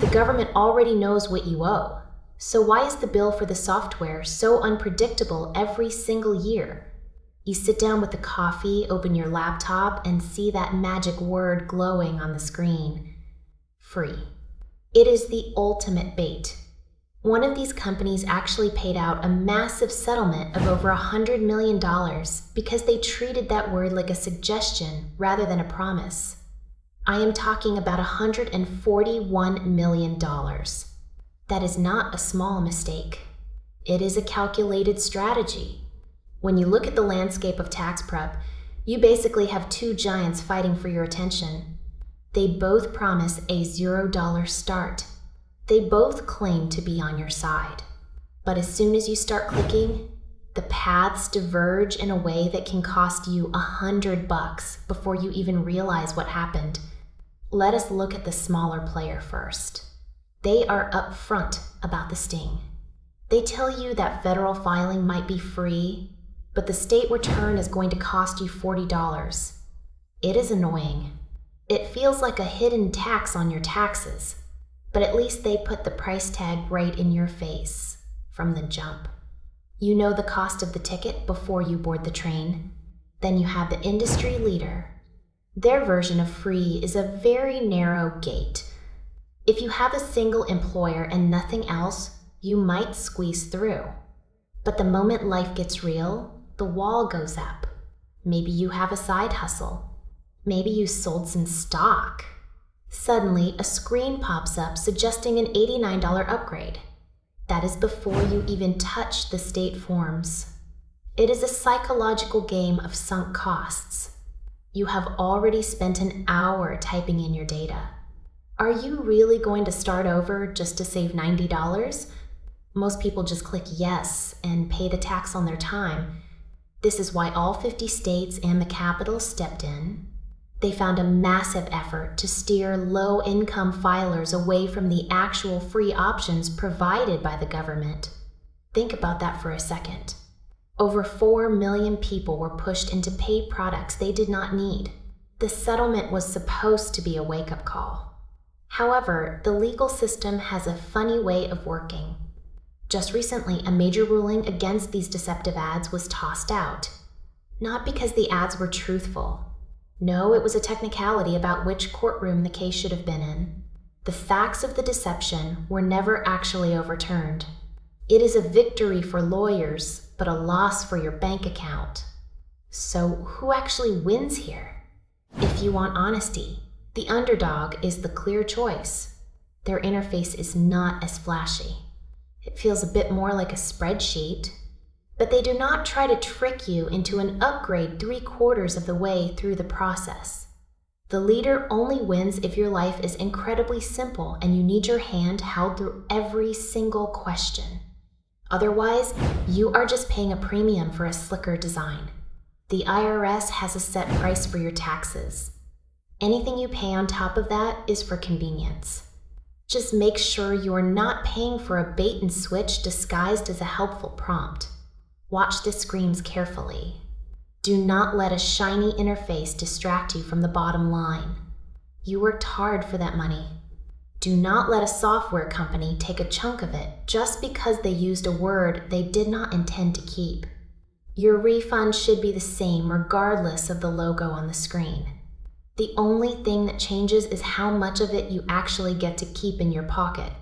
The government already knows what you owe. So why is the bill for the software so unpredictable every single year? You sit down with the coffee, open your laptop, and see that magic word glowing on the screen. Free. It is the ultimate bait. One of these companies actually paid out a massive settlement of over $100 million because they treated that word like a suggestion rather than a promise. I am talking about $141 million. That is not a small mistake. It is a calculated strategy. When you look at the landscape of tax prep, you basically have two giants fighting for your attention. They both promise a $0 start. They both claim to be on your side. But as soon as you start clicking, the paths diverge in a way that can cost you $100 before you even realize what happened. Let us look at the smaller player first. They are upfront about the sting. They tell you that federal filing might be free, but the state return is going to cost you $40. It is annoying. It feels like a hidden tax on your taxes, but at least they put the price tag right in your face from the jump. You know the cost of the ticket before you board the train. Then you have the industry leader. Their version of free is a very narrow gate. If you have a single employer and nothing else, you might squeeze through. But the moment life gets real, the wall goes up. Maybe you have a side hustle. Maybe you sold some stock. Suddenly, a screen pops up suggesting an $89 upgrade. That is before you even touch the state forms. It is a psychological game of sunk costs. You have already spent an hour typing in your data. Are you really going to start over just to save $90? Most people just click yes and pay the tax on their time. This is why all 50 states and the Capitol stepped in. They found a massive effort to steer low-income filers away from the actual free options provided by the government. Think about that for a second. Over 4 million people were pushed into paid products they did not need. The settlement was supposed to be a wake-up call. However, the legal system has a funny way of working. Just recently, a major ruling against these deceptive ads was tossed out. Not because the ads were truthful. No, it was a technicality about which courtroom the case should have been in. The facts of the deception were never actually overturned. It is a victory for lawyers, but a loss for your bank account. So who actually wins here? If you want honesty, the underdog is the clear choice. Their interface is not as flashy. It feels a bit more like a spreadsheet. But they do not try to trick you into an upgrade 3/4 of the way through the process. The leader only wins if your life is incredibly simple and you need your hand held through every single question. Otherwise, you are just paying a premium for a slicker design. The IRS has a set price for your taxes. Anything you pay on top of that is for convenience. Just make sure you are not paying for a bait and switch disguised as a helpful prompt. Watch the screens carefully. Do not let a shiny interface distract you from the bottom line. You worked hard for that money. Do not let a software company take a chunk of it just because they used a word they did not intend to keep. Your refund should be the same regardless of the logo on the screen. The only thing that changes is how much of it you actually get to keep in your pocket.